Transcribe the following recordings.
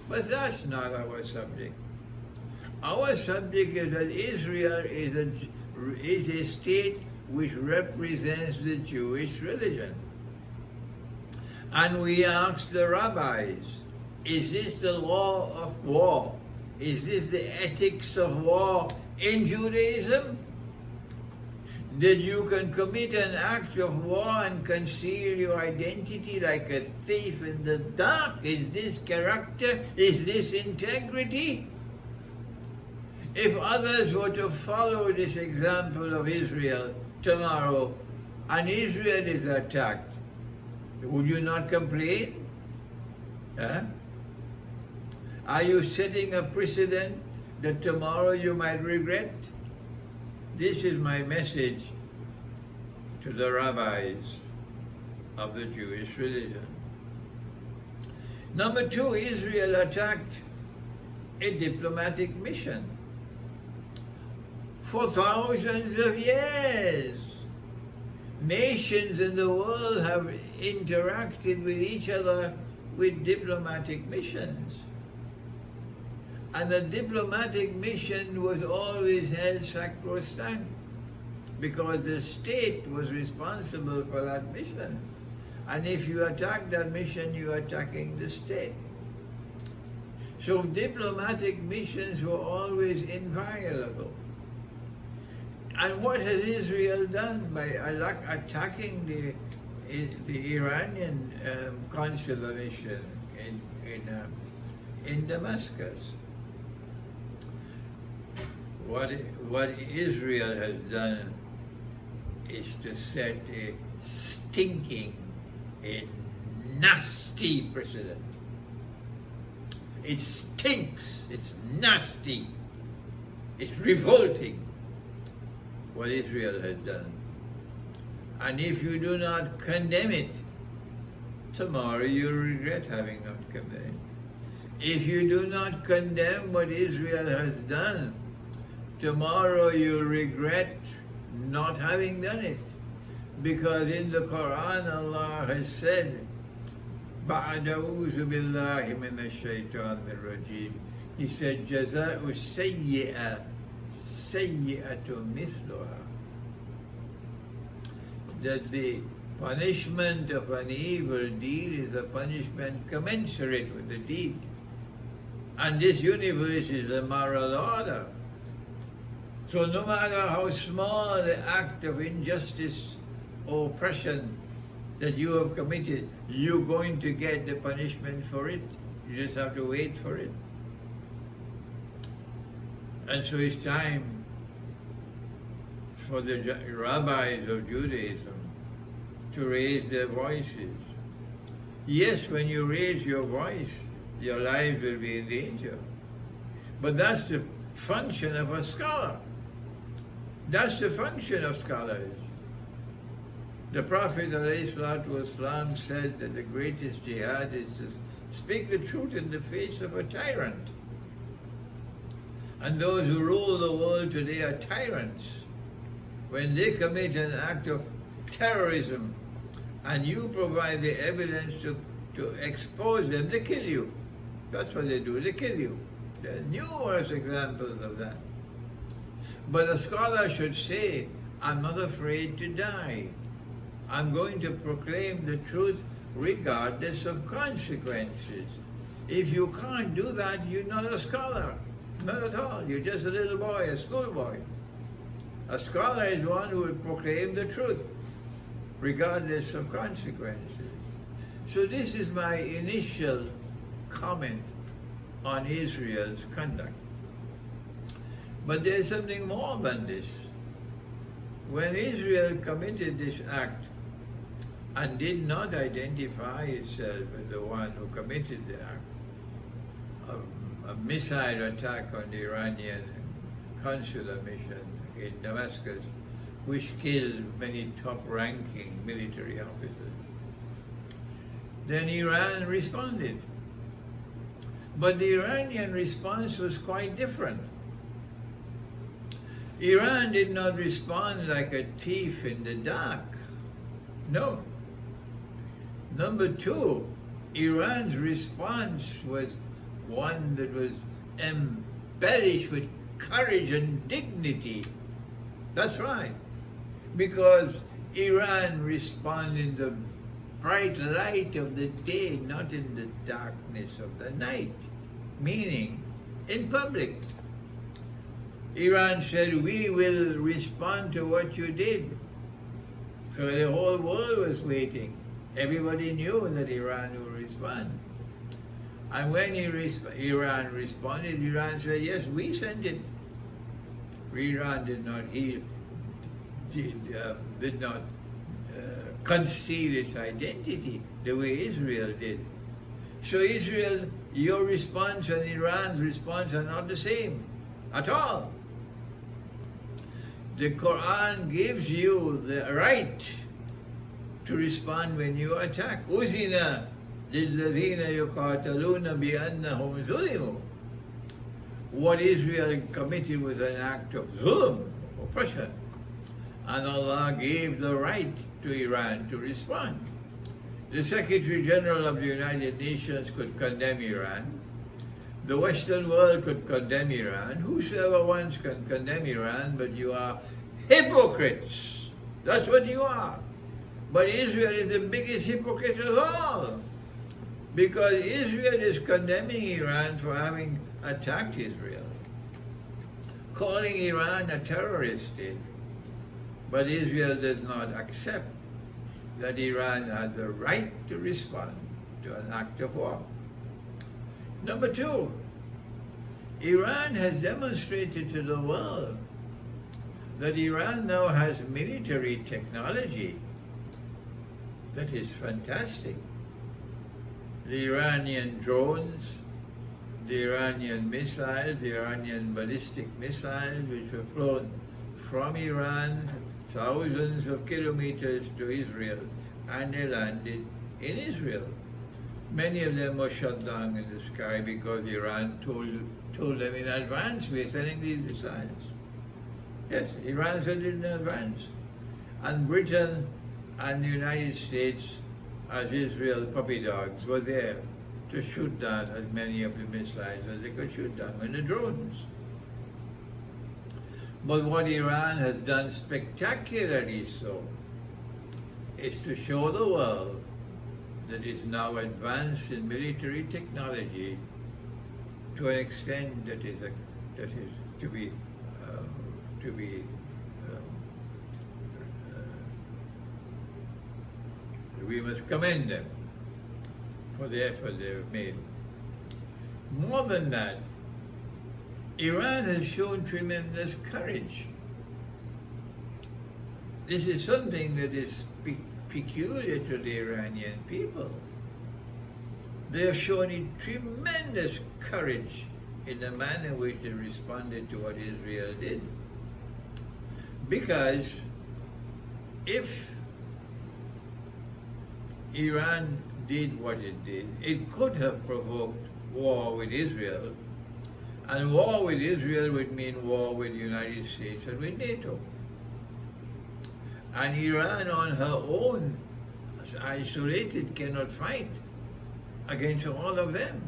But that's not our subject. Our subject is that Israel is a state which represents the Jewish religion. And we ask the rabbis, is this the law of war? Is this the ethics of war in Judaism? That you can commit an act of war and conceal your identity like a thief in the dark? Is this character? Is this integrity? If others were to follow this example of Israel tomorrow, and Israel is attacked, would you not complain? Huh? Are you setting a precedent that tomorrow you might regret? This is my message to the rabbis of the Jewish religion. Number two, Israel attacked a diplomatic mission. For thousands of years, nations in the world have interacted with each other with diplomatic missions. And the diplomatic mission was always held sacrosanct because the state was responsible for that mission. And if you attack that mission, you are attacking the state. So diplomatic missions were always inviolable. And what has Israel done by attacking the Iranian consular mission in Damascus? What Israel has done is to set a stinking, a nasty precedent. It stinks, it's nasty, it's revolting what Israel has done. And if you do not condemn it, tomorrow you'll regret having not condemned it. If you do not condemn what Israel has done, tomorrow you'll regret not having done it. Because in the Quran Allah has said, بَعْدَ أَعُوذُ بِاللَّهِ مِنَ الشَّيْطَانِ الرَّجِيمِ. He said, جَزَاءُ السَّيِّئَةِ سَيِّئَةٌ مِثْلُهَا. That the punishment of an evil deed is a punishment commensurate with the deed. And this universe is a moral order. So no matter how small the act of injustice or oppression that you have committed, you're going to get the punishment for it. You just have to wait for it. And so it's time for the rabbis of Judaism to raise their voices. Yes, when you raise your voice, your lives will be in danger. But that's the function of a scholar. That's the function of scholars. The Prophet ﷺ said that the greatest jihad is to speak the truth in the face of a tyrant. And those who rule the world today are tyrants. When they commit an act of terrorism and you provide the evidence to expose them, they kill you. That's what they do, they kill you. There are numerous examples of that. But a scholar should say, I'm not afraid to die. I'm going to proclaim the truth regardless of consequences. If you can't do that, you're not a scholar. Not at all. You're just a little boy, a schoolboy. A scholar is one who will proclaim the truth regardless of consequences. So this is my initial comment on Israel's conduct. But there's something more than this. When Israel committed this act and did not identify itself as the one who committed the act, a missile attack on the Iranian consular mission in Damascus, which killed many top-ranking military officers, then Iran responded. But the Iranian response was quite different. Iran did not respond like a thief in the dark. No. Number two, Iran's response was one that was embellished with courage and dignity. That's right. Because Iran responded in the bright light of the day, not in the darkness of the night. Meaning, in public. Iran said, we will respond to what you did. So the whole world was waiting. Everybody knew that Iran would respond. And when Iran responded, Iran said, yes, we sent it. Iran did not conceal its identity the way Israel did. So Israel, your response and Iran's response are not the same at all. The Quran gives you the right to respond when you attack. أُذِنَ لِلَّذِينَ يُقَاتَلُونَ بِأَنَّهُمْ ظُلِمُوا. What Israel committed was an act of zulm, oppression. And Allah gave the right to Iran to respond. The Secretary General of the United Nations could condemn Iran. The Western world could condemn Iran. Whosoever wants can condemn Iran, but you are hypocrites. That's what you are. But Israel is the biggest hypocrite of all. Because Israel is condemning Iran for having attacked Israel, calling Iran a terrorist state. But Israel does not accept that Iran has the right to respond to an act of war. Number two, Iran has demonstrated to the world that Iran now has military technology that is fantastic. The Iranian drones, the Iranian missiles, the Iranian ballistic missiles, which were flown from Iran thousands of kilometers to Israel, and they landed in Israel. Many of them were shot down in the sky because Iran told them in advance, we're sending these missiles. Yes, Iran said it in advance. And Britain and the United States, as Israel puppy dogs, were there to shoot down as many of the missiles as they could shoot down, and the drones. But what Iran has done spectacularly so is to show the world that it's now advanced in military technology to an extent that is to be we must commend them for the effort they have made. More than that, Iran has shown tremendous courage. This is something that is peculiar to the Iranian people. They have shown tremendous courage in the manner in which they responded to what Israel did. Because if Iran did what it did, it could have provoked war with Israel, and war with Israel would mean war with the United States and with NATO. And Iran on her own, as isolated, cannot fight against all of them.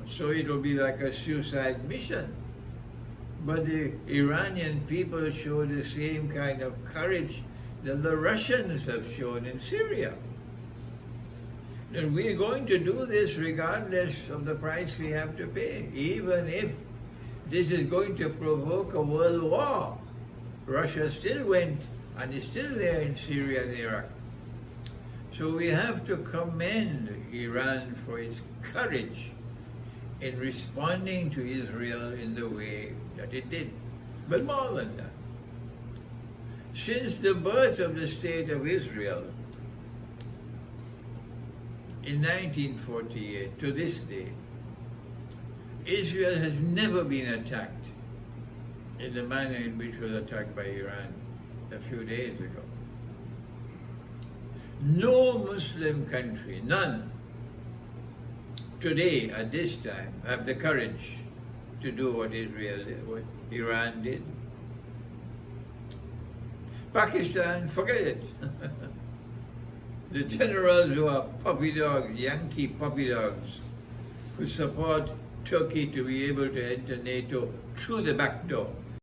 So it will be like a suicide mission. But the Iranian people show the same kind of courage that the Russians have shown in Syria. And we are going to do this regardless of the price we have to pay, even if this is going to provoke a world war. Russia still went and is still there in Syria and Iraq. So we have to commend Iran for its courage in responding to Israel in the way that it did. But more than that, since the birth of the State of Israel in 1948 to this day, Israel has never been attacked in the manner in which it was attacked by Iran a few days ago. No Muslim country, none, today at this time have the courage to do what Israel did, what Iran did. Pakistan, forget it. The generals who are puppy dogs, Yankee puppy dogs, who support Turkey to be able to enter NATO through the back door.